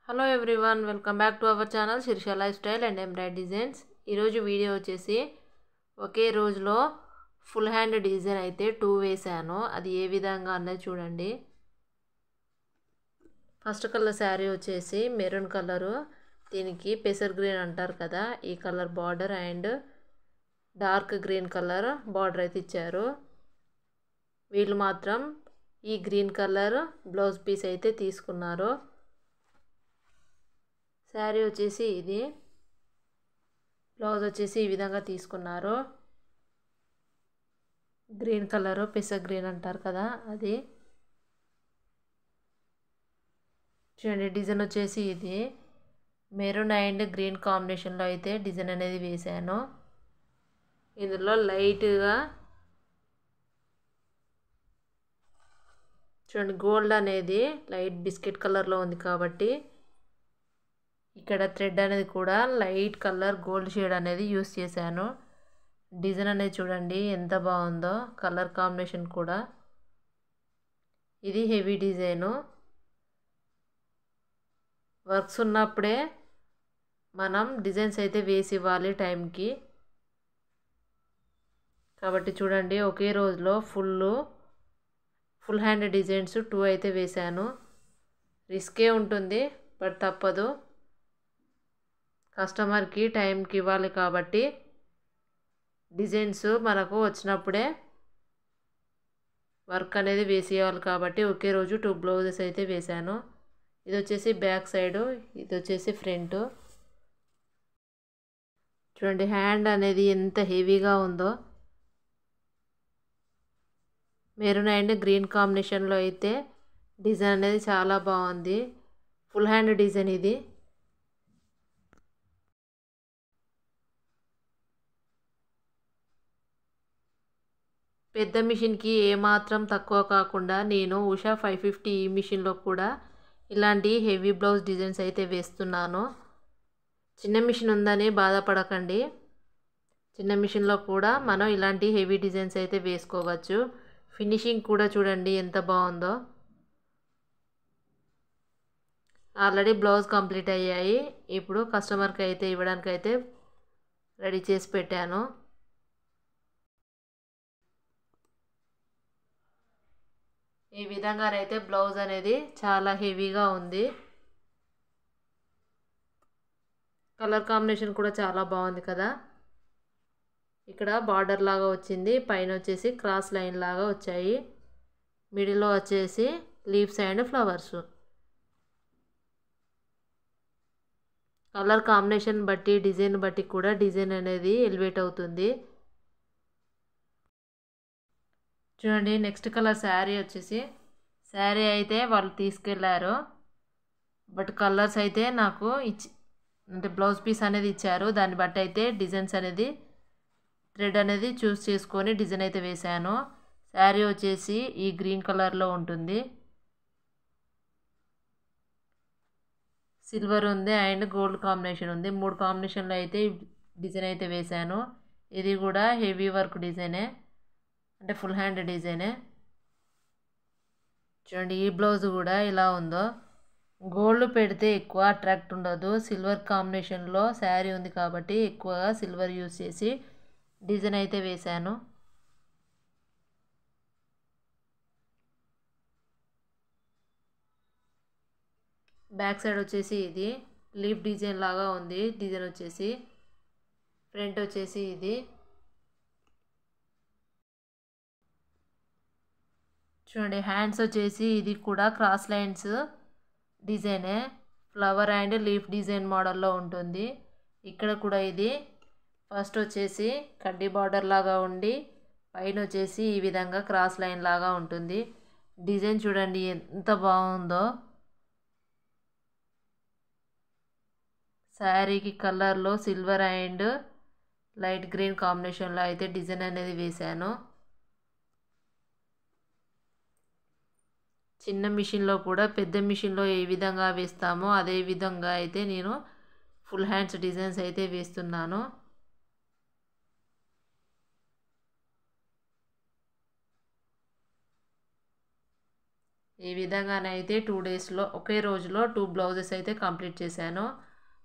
Hello everyone, welcome back to our channel Shirisha lifestyle and embroidery designs. ఈరోజు video వచ్చేసి ఒకే రోజులో full hand design అయితే 2 వేసాను. అది ఏ విధంగా అన్నది చూడండి. ఫస్ట్ కలర్ శారీ వచ్చేసి మెరూన్ కలరు, దీనికి పెసర్ గ్రీన్ అంటారు కదా, ఈ colour border and dark green colour border అయితే ఇచ్చారు. వీళ్ళు మాత్రం ఈ గ్రీన్ కలర్ బ్లౌజ్ పీస్ అయితే తీసుకున్నారు. శారీ వచ్చేసి ఇది, బ్లౌజ్ వచ్చేసి ఈ విధంగా తీసుకున్నారు. గ్రీన్ కలరు పెసర్ గ్రీన్ అంటారు కదా అది. చూడండి డిజైన్ వచ్చేసి ఇది మెరూన్ అండ్ గ్రీన్ కాంబినేషన్లో అయితే డిజైన్ అనేది వేసాను. ఇందులో లైట్గా చూడండి గోల్డ్ అనేది లైట్ బిస్కెట్ కలర్లో ఉంది కాబట్టి ఇక్కడ థ్రెడ్ అనేది కూడా లైట్ కలర్ గోల్డ్ షేడ్ అనేది యూస్ చేశాను. డిజైన్ అనేది చూడండి ఎంత బాగుందో, కలర్ కాంబినేషన్ కూడా. ఇది హెవీ డిజైను. వర్క్స్ ఉన్నప్పుడే మనం డిజైన్స్ అయితే వేసి ఇవ్వాలి టైంకి. కాబట్టి చూడండి ఒకే రోజులో ఫుల్ హ్యాండ్ డిజైన్స్ 2 అయితే వేశాను. రిస్కే ఉంటుంది, బట్ తప్పదు. కస్టమర్కి టైంకి ఇవ్వాలి కాబట్టి డిజైన్స్ మనకు వచ్చినప్పుడే వర్క్ అనేది వేసేయాలి కాబట్టి ఒకే రోజు 2 బ్లౌజెస్ అయితే వేశాను. ఇది వచ్చేసి బ్యాక్ సైడు, ఇది వచ్చేసి ఫ్రంట్. చూడండి హ్యాండ్ అనేది ఎంత హెవీగా ఉందో. మెరూన్ అండ్ గ్రీన్ కాంబినేషన్లో అయితే డిజైన్ అనేది చాలా బాగుంది. ఫుల్ హ్యాండ్ డిజైన్ ఇది. పెద్ద మిషన్కి ఏమాత్రం తక్కువ కాకుండా నేను ఉషా 550 ఈ మిషన్లో కూడా ఇలాంటి హెవీ బ్లౌజ్ డిజైన్స్ అయితే వేస్తున్నాను. చిన్న మిషన్ ఉందని బాధపడకండి, చిన్న మిషన్లో కూడా మనం ఇలాంటి హెవీ డిజైన్స్ అయితే వేసుకోవచ్చు. ఫినిషింగ్ కూడా చూడండి ఎంత బాగుందో. ఆల్రెడీ బ్లౌజ్ కంప్లీట్ అయ్యాయి. ఇప్పుడు కస్టమర్కి అయితే ఇవ్వడానికి అయితే రెడీ చేసి పెట్టాను. ఈ విధంగానైతే బ్లౌజ్ అనేది చాలా హెవీగా ఉంది. కలర్ కాంబినేషన్ కూడా చాలా బాగుంది కదా. ఇక్కడ బార్డర్ లాగా వచ్చింది, పైన వచ్చేసి క్రాస్ లైన్ లాగా వచ్చాయి, మిడిల్లో వచ్చేసి leaves and flowers. Colour combination బట్టి డిజైన్ బట్టి కూడా డిజైన్ అనేది ఎలివేట్ అవుతుంది. చూడండి నెక్స్ట్ కలర్ శారీ వచ్చేసి, శారీ అయితే వాళ్ళు తీసుకెళ్లారు, బట్ కలర్స్ అయితే నాకు అంటే బ్లౌజ్ పీస్ అనేది ఇచ్చారు. దాన్ని బట్టి అయితే డిజైన్స్ అనేది థ్రెడ్ అనేది చూస్ చేసుకొని డిజైన్ అయితే వేశాను. శారీ వచ్చేసి ఈ గ్రీన్ కలర్లో ఉంటుంది, సిల్వర్ ఉంది అండ్ గోల్డ్ కాంబినేషన్ ఉంది. 3 కాంబినేషన్లో అయితే డిజైన్ అయితే వేశాను. ఇది కూడా హెవీ వర్క్ డిజైనే, అంటే ఫుల్ హ్యాండ్ డిజైనే. చూడండి ఈ బ్లౌజ్ కూడా ఇలా ఉందో. గోల్డ్ పెడితే ఎక్కువ అట్రాక్ట్ ఉండదు, సిల్వర్ కాంబినేషన్లో శారీ ఉంది కాబట్టి ఎక్కువగా సిల్వర్ యూస్ చేసి డిజైన్ అయితే వేశాను. బ్యాక్ సైడ్ వచ్చేసి ఇది లీఫ్ డిజైన్ లాగా ఉంది. డిజైన్ వచ్చేసి ఫ్రంట్ వచ్చేసి ఇది. చూడండి హ్యాండ్స్ వచ్చేసి ఇది కూడా క్రాస్ లైన్స్ డిజైనే, ఫ్లవర్ అండ్ లీఫ్ డిజైన్ మోడల్లో ఉంటుంది. ఇక్కడ కూడా ఇది ఫస్ట్ వచ్చేసి కడ్డీ బార్డర్ లాగా ఉండి పైన వచ్చేసి ఈ విధంగా క్రాస్ లైన్ లాగా ఉంటుంది. డిజైన్ చూడండి ఎంత బాగుందో. శారీకి కలర్లో సిల్వర్ అండ్ లైట్ గ్రీన్ కాంబినేషన్లో అయితే డిజైన్ అనేది వేశాను. చిన్న మిషన్లో కూడా పెద్ద మిషన్లో ఏ విధంగా వేస్తామో అదే విధంగా అయితే నేను ఫుల్ హ్యాండ్స్ డిజైన్స్ అయితే వేస్తున్నాను. ఈ ఈ విధంగానైతే 2 డేస్లో ఒకే రోజులో 2 బ్లౌజెస్ అయితే కంప్లీట్ చేశాను.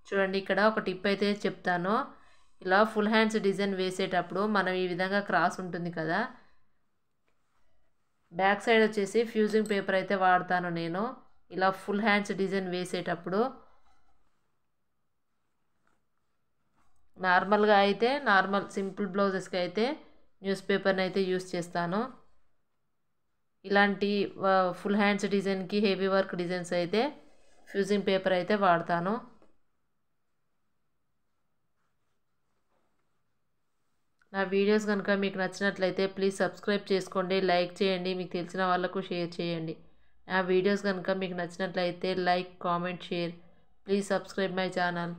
చూడండి, ఇక్కడ ఒక టిప్ అయితే చెప్తాను. ఇలా ఫుల్ హ్యాండ్స్ డిజైన్ వేసేటప్పుడు మనం ఈ విధంగా క్రాస్ ఉంటుంది కదా, బ్యాక్ సైడ్ వచ్చేసి ఫ్యూజింగ్ పేపర్ అయితే వాడతాను నేను. ఇలా ఫుల్ హ్యాండ్స్ డిజైన్ వేసేటప్పుడు నార్మల్గా అయితే సింపుల్ బ్లౌజెస్కి అయితే న్యూస్ పేపర్ని అయితే యూస్ చేస్తాను. ఇలాంటి ఫుల్ హ్యాండ్స్ డిజైన్కి హెవీ వర్క్ డిజైన్స్ అయితే ఫ్యూజింగ్ పేపర్ అయితే వాడతాను. నా వీడియోస్ కనుక మీకు నచ్చినట్లయితే ప్లీజ్ సబ్స్క్రైబ్ చేసుకోండి, లైక్ చేయండి, మీకు తెలిసిన వాళ్ళకు షేర్ చేయండి. నా వీడియోస్ కనుక మీకు నచ్చినట్లయితే like, comment, share. Please subscribe my channel.